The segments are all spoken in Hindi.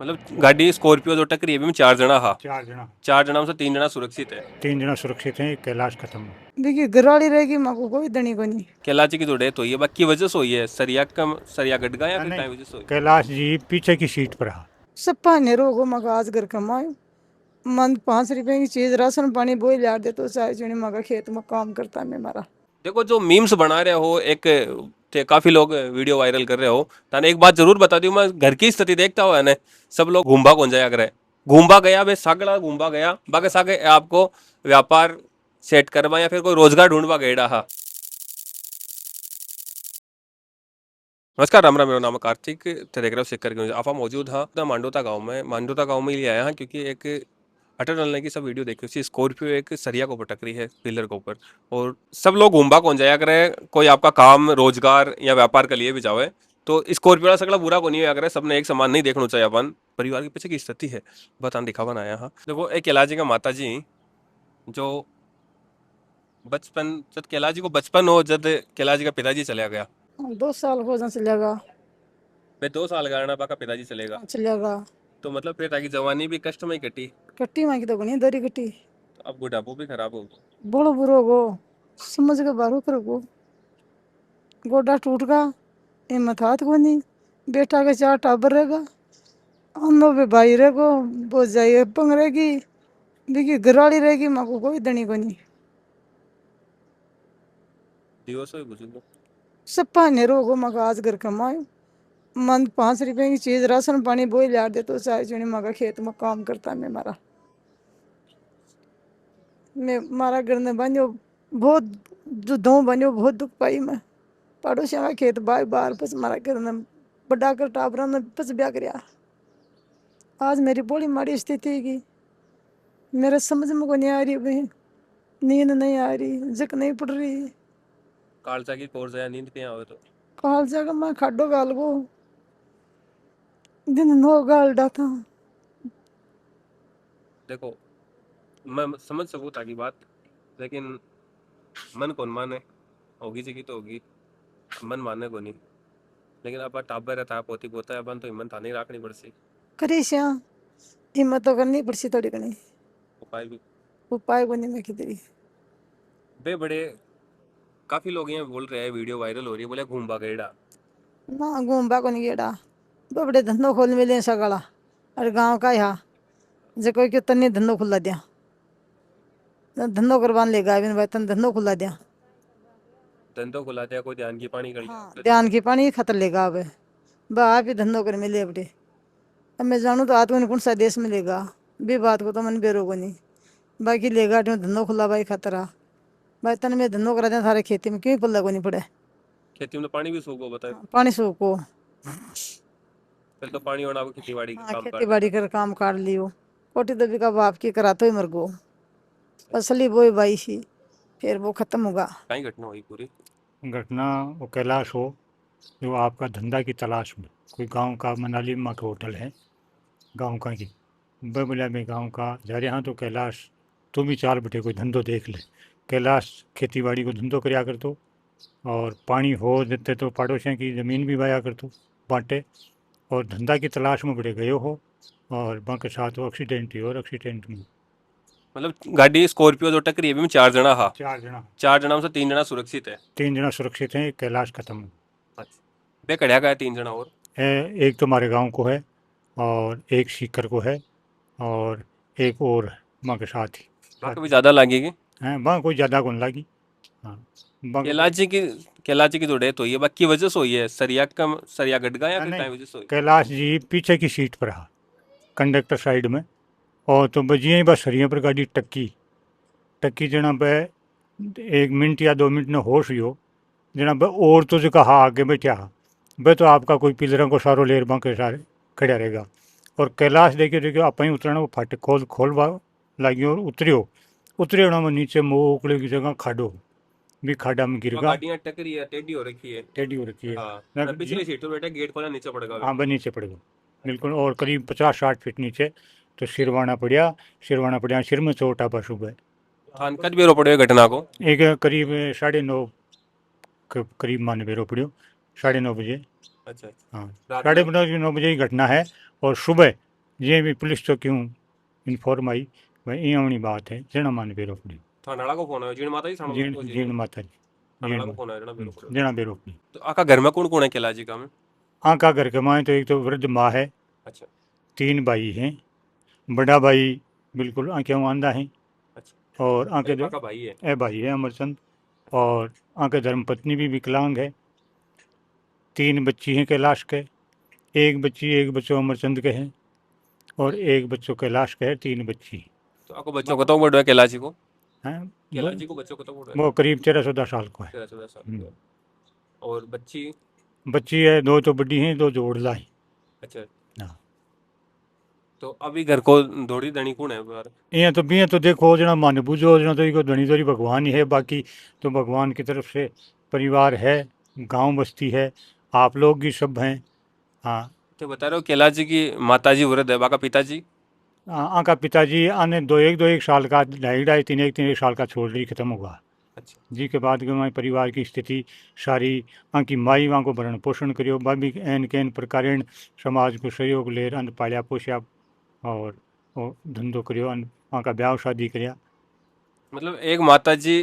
मतलब गाड़ी स्कॉर्पियो जो टकरी है, भी में चार जना हा। चार जना। चार जना में से तीन जना सुरक्षित है। 3 जना सुरक्षित हैं, कैलाश खत्म। देखिए घरवाली रहेगी माँ को कोई दनी को नहीं। कैलाश की तो डेथ हुई है, बाकी वजह से हुई है सरिया का, सरिया गट गया या फिर नहीं, काय वजह से हुई? कैलाश जी पीछे की सीट पर है। सप्पा ने रोगो मगा आज घर कमायो मन 5 रुपए की चीज राशन पानी बोई लाड़ दे तो चाहे चुनी मगा खेत में काम करता मैं मारा। देखो जो मीम्स बना रहे हो एक काफी लोग वीडियो वायरल कर रहे हो, ताने एक बात जरूर बता दूं, मैं घर की स्थिति देखता हुआ है ना, सब लोग घूमबा कौन जाया करे। घूमबा गया बे सागड़ा घूमबा गया बाकी सागे आपको व्यापार सेट करवा या फिर कोई रोजगार ढूंढवा गएड़ा हा। नमस्कार, राम राम, मेरा नाम है कार्तिक। थे देख रहे हो सिक्कर की न्यूज़। आप मौजूद हाँ मांडोता गांव में लिए आया हाँ, क्योंकि एक अटल डलने की सब वीडियो देखी उसी स्कॉर्पियो एक सरिया को ऊपर टकरी है पिलर के ऊपर। और सब लोग घूमबा कौन जाया करे, कोई आपका काम रोजगार या व्यापार के लिए भी जावे, तो स्कॉर्पियो वाला सगला बुरा को नहीं होया करे। सबने एक समान नहीं देखना चाहिए। अपन परिवार के पीछे की स्थिति है बतान दिखावन आया हाँ। देखो एक कैलाजी का माता जी जो बचपन, जब कैलाजी को बचपन हो, जब कैलाजी का पिताजी चला गया। 2 साल हो जा चलेगा। मैं 2 साल गाना बाका पिताजी चलेगा, चलेगा तो मतलब फिर ताकि जवानी भी कष्ट में ही कटी, कट्टी माँ की तो बनी दरी कट्टी। तो अब बुढ़ापो भी खराब हो। बड़ो बुरो गो समझ के बारो कर गो गोडा टूट गा हिम्मत हाथ को नहीं। बेटा के 4 टाबर रहेगा अन्नो पे भाई रहेगो वो जाइए पंग रहेगी। देखिए घरवाली रहेगी माँ को कोई दनी को नहीं। दिवस हो बुजुर्ग। सप्पा ने रोगो मगा आज घर कमायो मन 5 रुपए की चीज राशन पानी बोई लाड़ दे तो चाहे चुनी मगा खेत में काम करता मैं मारा। मैं मारा घर ने बनो बहुत जो दो बनो बहुत दुख पाई मैं। पड़ोसियों का खेत बाय बार बस मारा घर ने बड़ा कर टाबरा ने बस ब्याह करया। आज मेरी बड़ी माड़ी स्थिति है कि मेरे समझ में को नहीं आ रही भाई। नींद नहीं आ रही जक नहीं पड़ रही। कालचा की कोर जाया नींद पिया हो तो काल जगह मैं खाडो गाल गो दिन नो गाल डाथा। देखो, मैं समझ सकूँ ताकि बात, लेकिन मन कौन माने, होगी जी की तो होगी, मन मानने को नहीं। लेकिन अब टाबर रहता है पोती पोता है, अपन तो हिम्मत थाने रखनी पड़सी। करी श्या हिम्मत तो करनी पड़सी थोड़ी कनी उपाय भी उपाय को नहीं मैं किधरी। बे बड़े काफी लोग ये बोल रहे हैं, वीडियो वायरल हो रही है, बोले घूमबा गएड़ा। ना घूमबा को नहीं गेड़ा बड़े धंधो खोल मिले सगड़ा अरे गाँव का यहाँ जे कोई के तन्नी धंधो खुला दिया धंधो करवान लेगा अभी भाई तन धंधो खुला दिया। धंधो खुला दिया, कोई ध्यान की पानी कर हाँ लिया। ध्यान की पानी खतर लेगा अब बा आप ही धंधो कर मिले अपने। अब मैं जानू तो आदमी कौन सा देश में लेगा भी बात को तो मन बेरोगो नहीं बाकी लेगा धंधो खुला भाई खतरा भाई तन में धंधो करा दें सारे खेती में क्यों पल्ला को नहीं पड़े। खेती में तो पानी भी सूखो बताए, हाँ, पानी सूखो। फिर तो पानी होना, खेती बाड़ी का हाँ काम खेती काट बाड़ी लेना। कर काम काट लियो कोटी दबी का बाप की करा तो ही मर गो असली वो बाई सी फिर वो खत्म होगा। कहीं घटना हुई पूरी। घटना वो कैलाश हो जो आपका धंधा की तलाश में कोई गांव का मनाली में का होटल है गांव का की बबला में गांव का जा रहे हाँ तो कैलाश तुम भी चाल बटे कोई धंधो देख ले। कैलाश खेती बाड़ी को धंधो करया कर तो और पानी हो देते तो पड़ोसियों की ज़मीन भी वाया कर तो बांटे और धंधा की तलाश में बड़े गए हो और वहाँ के साथ वो एक्सीडेंट ही और एक्सीडेंट में मतलब गाड़ी स्कॉर्पियो जो टकरी है, भी में चार जना हा। 4 जना। चार जना में से तीन जना सुरक्षित है। 3 जना सुरक्षित हैं, कैलाश खत्म अच्छा, बे कड़िया का है तीन जना और। है। एक तो हमारे गांव को है और एक सीकर को है और एक और माँ के साथ ही बाकी भी साथ ज्यादा लगेगी। हैं वहाँ कोई ज़्यादा कौन लगी। हाँ वहाँ कोई कैलाश जी की, कैलाश जी की जो डेथ हुई है, बाकी वजह से हुई है सरिया का, सरिया गट गया या फिर नहीं, काय वजह से हुई? कैलाश जी पीछे की सीट पर है कंडक्टर साइड में और तो बजिए बस सरिया पर गाड़ी टक्की टक्की जना पे 1 मिनट या 2 मिनट ने होश हो जना पे और तो जो कहा आगे बैठा वह तो आपका कोई पिलरों को सारो लेर बां के सारे खड़ा रहेगा और कैलाश देखियो देखियो आप ही उतरना वो फाटक खोल लगी और उतरियो उतरे में नीचे मोकले की जगह खाडो भी खाडा में गिर वहाँ गा गाड़ियाँ टकरी है, टेढ़ी हो रखी है। टेढ़ी हो रखी है। हाँ, मैं मैं पिछली सीट पे बैठा, गेट खोला नीचे पड़ेगा वे। हाँ बस नीचे पड़ेगा बिल्कुल और करीब 50-60 फीट नीचे तो सिरवाना पड़ा सिर में चोट आ बस सुबह थान कद बेरो पड़े घटना को। एक करीब 9:30 के करीब मान बेरो पड़ो 9:30 बजे। अच्छा अच्छा। हाँ रात साढ़े में। 9 बजे की घटना है और सुबह ये भी पुलिस तो क्यों इन्फॉर्म आई भाई ये आवनी बात है जणा मान बेरो पड़ी थानाड़ा को फोन आयो जीण माता जी थाना जीण को जी जीण माता जी थानाड़ा जीण को फोन आयो जणा बेरो पड़ो जणा बेरो पड़ी। तो आका घर में कौन कौन है केला जी का में? आका घर के माए तो एक तो वृद्ध माँ है, अच्छा 3 भाई हैं, बड़ा भाई बिल्कुल आंखें आंधा है अच्छा और आंके अरे काका भाई है। ए भाई है अमरचंद, और आंके धर्मपत्नी भी विकलांग है, 3 बच्ची हैं कैलाश के, एक बच्चों अमरचंद के हैं और एक बच्चों कैलाश के है, 3 बच्ची तो आपको बच्चों को तो बड़ा है केला जी को? हैं। केला जी को बच्चों को तो बड़ा है वो करीब 13-14 साल को है। 13-14 साल हम्म। का है। और बच्ची? बच्ची है 2 तो बड़ी हैं, 2 जोड़ला है। अच्छा हाँ। तो अभी घर को धोड़ी धनी कौन है बाहर? ये तो देखो जना मन बुझो जना तो इको धनी धनी भगवान ही है, बाकी तो भगवान की तरफ से परिवार है, गांव बस्ती है, आप लोग भी सब हैं। हाँ। तो बता रहे हो केला जी की माता जी वृद्ध है, बाका पिताजी? आका पिताजी आने दो एक साल का, ढाई ढाई तीन एक साल का छोड़ रही खत्म हुआ अच्छा जी के बाद के हमारे परिवार की स्थिति सारी आंकी माई वहाँ को भरण पोषण करियो, भाभी एन कैन प्रकार समाज को सहयोग ले अन पालिया पोसिया और वो धंधो करियो अन वहाँ का ब्याह शादी करिया। मतलब एक माता जी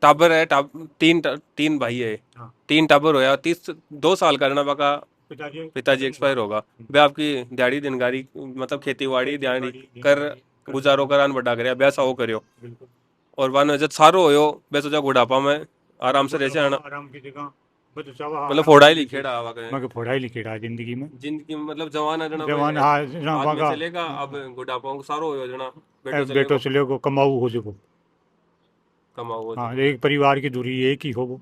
टाबर है तीन भाई है, हाँ। 3 टाबर होया 32 साल का जना बाका पिताजी पिताजी एक्सपायर होगा। बे आपकी दिहाड़ी दिनगारी मतलब खेती बाड़ी दिहाड़ी कर गुजारो करान बड़ा करया ब्याह साहो करियो बिल्कुल और वन जब सारो होयो बे सोचा बुढ़ापा में आराम से रह आना आराम की जगह बस चावा मतलब आराम फोड़ा ही की लिखेड़ा आवा गए मैं फोड़ा ही लिखेड़ा जिंदगी में जिंदगी में मतलब जवान है जना जवान हाँ जना बाद वहाँ में का चलेगा अब बुढ़ापा को सारो होयो जना बेटो बेटो चलेगा चले को कमाऊ हो जो। कमाओ वो हाँ जो एक परिवार की दूरी एक ही हो वो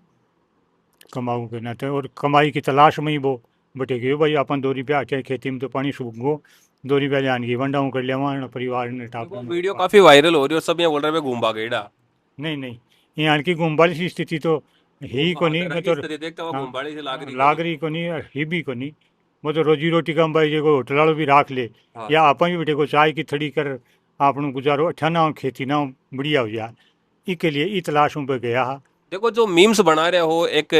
कमाऊ के नाते और कमाई की तलाश में ही वो बटेगी भाई अपन 2 रुपया चाहे खेती में तो पानी सूख गो 2 रुपया जान की वंडा कर लिया वहाँ परिवार ने टाप देखो वीडियो काफी वायरल हो रही है और सब यहाँ बोल रहे हैं घूम भागेड़ा नहीं नहीं यहाँ की गुम्बाली सी स्थिति तो ही को नहीं मैं तो देखता हुआ हाँ, घूमबाड़ी से लाग रही को लाग रही को नहीं और ही भी को नहीं वो तो रोजी रोटी का भाई जो होटल वालों भी राख ले हाँ या अपन भी बेटे को चाय की थड़ी कर आपन गुजारो अच्छा ना हो खेती ना हो बढ़िया हो जाए इसके लिए ई तलाशों पे गया हा। देखो जो मीम्स बना रहे हो एक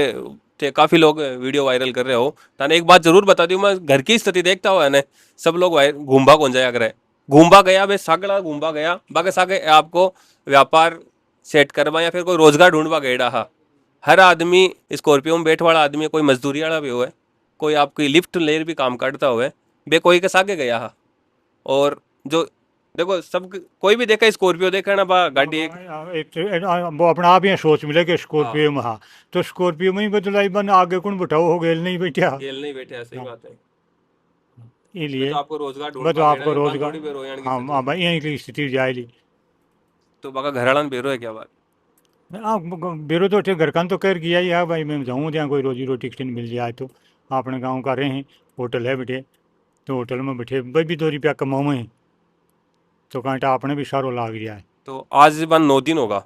काफी लोग वीडियो वायरल कर रहे हो ताने एक बात जरूर बता दूं मैं घर की स्थिति देखता हुआ है सब लोग घूमबा कौन जाया करे घूमबा गया बे सागड़ा घूमबा गया बाकी सागे आपको व्यापार सेट करवा या फिर कोई रोजगार ढूंढवा गएड़ा हा हर आदमी स्कॉर्पियो में बैठ वाला आदमी कोई मजदूरी वाला भी हो कोई आपकी लिफ्ट लेर भी काम करता हुए बे कोई के सागे गया हा और जो देखो सब कोई भी देखा स्कॉर्पियो देखा ना बा गाड़ी एक वो अपना आप ही सोच मिले कि हाँ स्कॉर्पियो में हाँ तो स्कॉर्पियो में ही बदलाई बन आगे कौन बैठाओ हो गेल नहीं बैठा खेल नहीं बैठे सही हाँ, बात है मैं इसलिए तो आपको रोजगार मैं तो ढूंढवा आपको गेड़ा बात रोजगार थोड़ी बेरो यानी की हाँ स्थिति हाँ भाई यहीं की स्थिति जाएगी। तो बाका घराड़ा में बेरो है क्या बात? हाँ बेरो तो ठीक घर का तो कर किया ही है भाई मैं जाऊँ जहाँ कोई रोजी रोटी किसी मिल जाए तो अपने गाँव का रहे हैं होटल है बेटे तो होटल में बैठे भाई भी 2 रुपया कमाओ हैं तो कांटा अपने भी सारो लाग गया है। तो आज बन 9 दिन होगा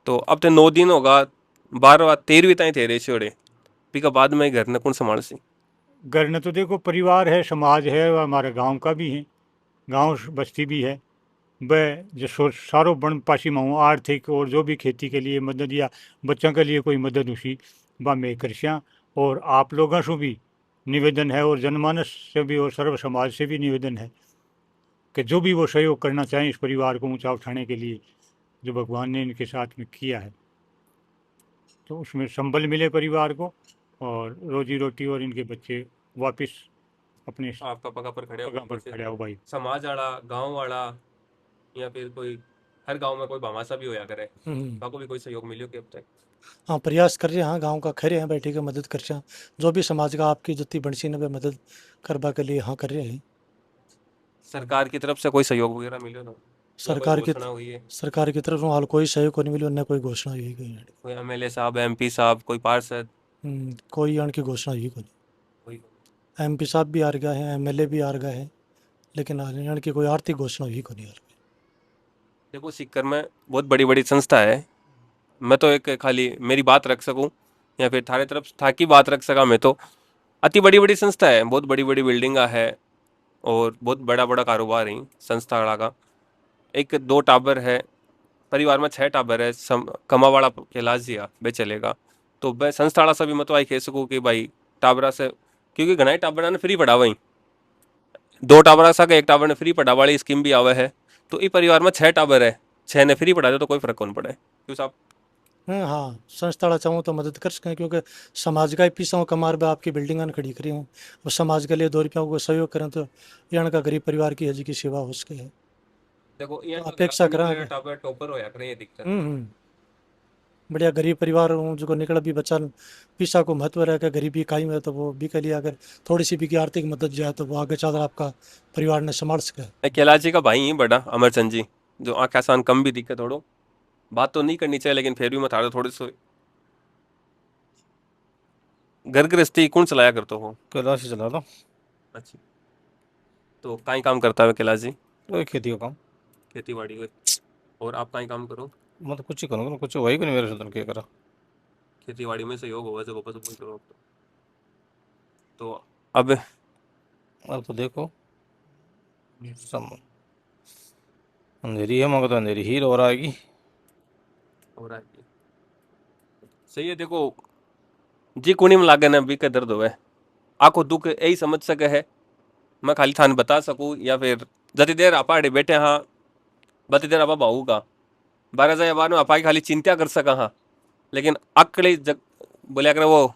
तो अब तो 9 दिन होगा 12 13वीं ताई थे रे छोड़े पीका बाद में घर ने कौन संभाल सी? घर ने तो देखो परिवार है समाज है और हमारे गांव का भी है गांव बस्ती भी है वह जो सारो बन पासी में हूँ आर्थिक और जो भी खेती के लिए मदद या बच्चों के लिए कोई मदद उसी वह मैं करस्या और आप लोगों से भी निवेदन है और जनमानस से भी और सर्व समाज से भी निवेदन है कि जो भी वो सहयोग करना चाहें इस परिवार को ऊंचा उठाने के लिए जो भगवान ने इनके साथ में किया है तो उसमें संबल मिले परिवार को और रोजी रोटी और इनके बच्चे वापस अपने आपका पगा पर खड़े हो जगह पर जैसे खड़ा हो भाई। समाज वाला गांव वाला या फिर कोई हर गांव में कोई भामाशा भी होया करे बाको भी कोई सहयोग मिलियो कि अब तक? हाँ प्रयास कर रहे हैं हाँ गांव का खरे हैं बैठे के मदद कर रहे जो भी समाज का आपकी जितनी बनसी ने मदद करवा के लिए हाँ कर रहे हैं। सरकार की तरफ से कोई सहयोग वगैरह मिलो ना? सरकार की घोषणा हुई है सरकार की तरफ से हाल कोई सहयोग को नहीं मिली उन्हें कोई घोषणा हुई कोई कोई एमएलए साहब एमपी साहब कोई पार्षद कोई आन की घोषणा हुई को कोई? नहीं। एमपी साहब भी आ गए हैं एमएलए भी आ गए हैं लेकिन आने की कोई आर्थिक घोषणा हुई को नहीं आ रही। देखो सीकर में बहुत बड़ी बड़ी संस्था है मैं तो एक खाली मेरी बात रख सकूं या फिर थारे तरफ था की बात रख सका मैं तो अति बड़ी बड़ी संस्था है बहुत बड़ी बड़ी बिल्डिंगा है और बहुत बड़ा बड़ा कारोबार है संस्था वाला का एक 2 टाबर है परिवार में 6 टाबर है कमा वाला कैलाश जिया बे चलेगा तो बे संस्था वाला सभी मैं तो आई कह सकूँ कि भाई टाबरा से क्योंकि घना ही टाबरा ने फ्री पढ़ा वहीं 2 टावर सा एक टावर ने फ्री पड़ा वाली स्कीम भी आवे है, तो इस परिवार में 6 टावर है, 6 ने फ्री पड़ा दे तो कोई फर्क कौन पड़े क्यों साहब? हाँ संस्था चाहूँ तो मदद कर सकें, क्योंकि समाज का ही पीसा हूँ कमार में आपकी बिल्डिंग खड़ी करी हूँ, और समाज के लिए 2 रुपया को सहयोग करें तो यहाँ का गरीब परिवार की हजी की सेवा हो सके। देखो ये तो अपेक्षा करा टावर टॉपर होया करे ये दिक्कत। बढ़िया गरीब परिवार हूँ जो निकल भी बच्चा पीसा को महत्व रह के गरीबी कायम है, तो वो भी के लिए अगर थोड़ी सी भी की आर्थिक मदद जाए तो वो आगे चलकर आपका परिवार ने संभाल सके। कैलाश जी का भाई ही बड़ा अमरचंद जी, जो आँख आसान कम भी दिक्कत थोड़ो, बात तो नहीं करनी चाहिए लेकिन फिर भी मैं थाड़े थोड़े सो घर गृहस्थी कौन चलाया करते हो? कैलाश ही चला था। अच्छा, तो काई काम करता है कैलाश जी? वही खेती का काम। खेती बाड़ी को। और आप काई काम करो? मैं तो कुछ ही करूँगा, कुछ वही को नहीं मेरे साथ क्या करा। खेती बाड़ी में सहयोग होगा से वापस वही करो तो अब अब तो देखो सम अंधेरी है, मगर तो अंधेरी ही और आएगी। हो रहा है सही है। देखो जी कुनी में लागे ना भी का दर्द होवे, आको दुख यही समझ सके है, मैं खाली थाने बता सकूँ या फिर जति देर आपा अड़े बैठे हाँ बती देर आपा भाऊ का 12 बार में आपा की खाली चिंता कर सका हाँ, लेकिन अकले बोलिया करे वो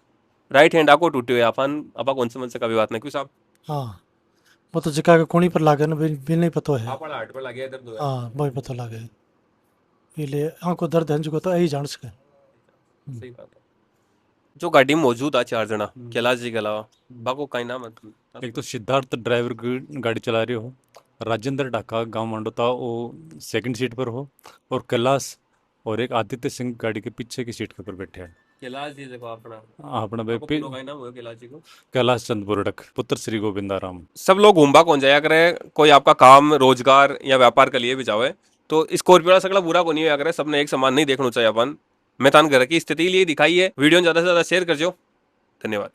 राइट हैंड आको टूटे हुए आपन आपा कौन समझ सका भी बात नहीं क्यों साहब? हाँ वो तो जिका के कोनी पर लागे ना भी नहीं पता है। आपा हार्ट पर लगे दर्द हुआ। हाँ वही पता लागे, इसलिए आंखों दर्द है जो तो यही जान सके। सही बात है। जो गाड़ी में मौजूद आ 4 जना कैलाश जी के अलावा बाको कहीं नाम है? एक तो सिद्धार्थ ड्राइवर की गाड़ी चला रही हो, राजेंद्र ढाका गांव मंडोता वो सेकंड सीट पर हो, और कैलाश और एक आदित्य सिंह गाड़ी के पीछे की सीट के ऊपर बैठे हैं। कैलाश जी देखो अपना अपना भाई आपको पूरा कहीं नाम हुआ कैलाश जी को? कैलाश चंद बुरडक पुत्र श्री गोविंदाराम। सब लोग घूमबा कौन जाया करे, कोई आपका काम रोजगार या व्यापार के लिए भी जावे तो स्कॉर्पियो वाला सगला बुरा को नहीं होया करे, सबने एक समान नहीं देखना चाहिए अपन। मैं तान घर की स्थिति लिए दिखाई है। वीडियो ज्यादा से ज्यादा शेयर कर जो। धन्यवाद।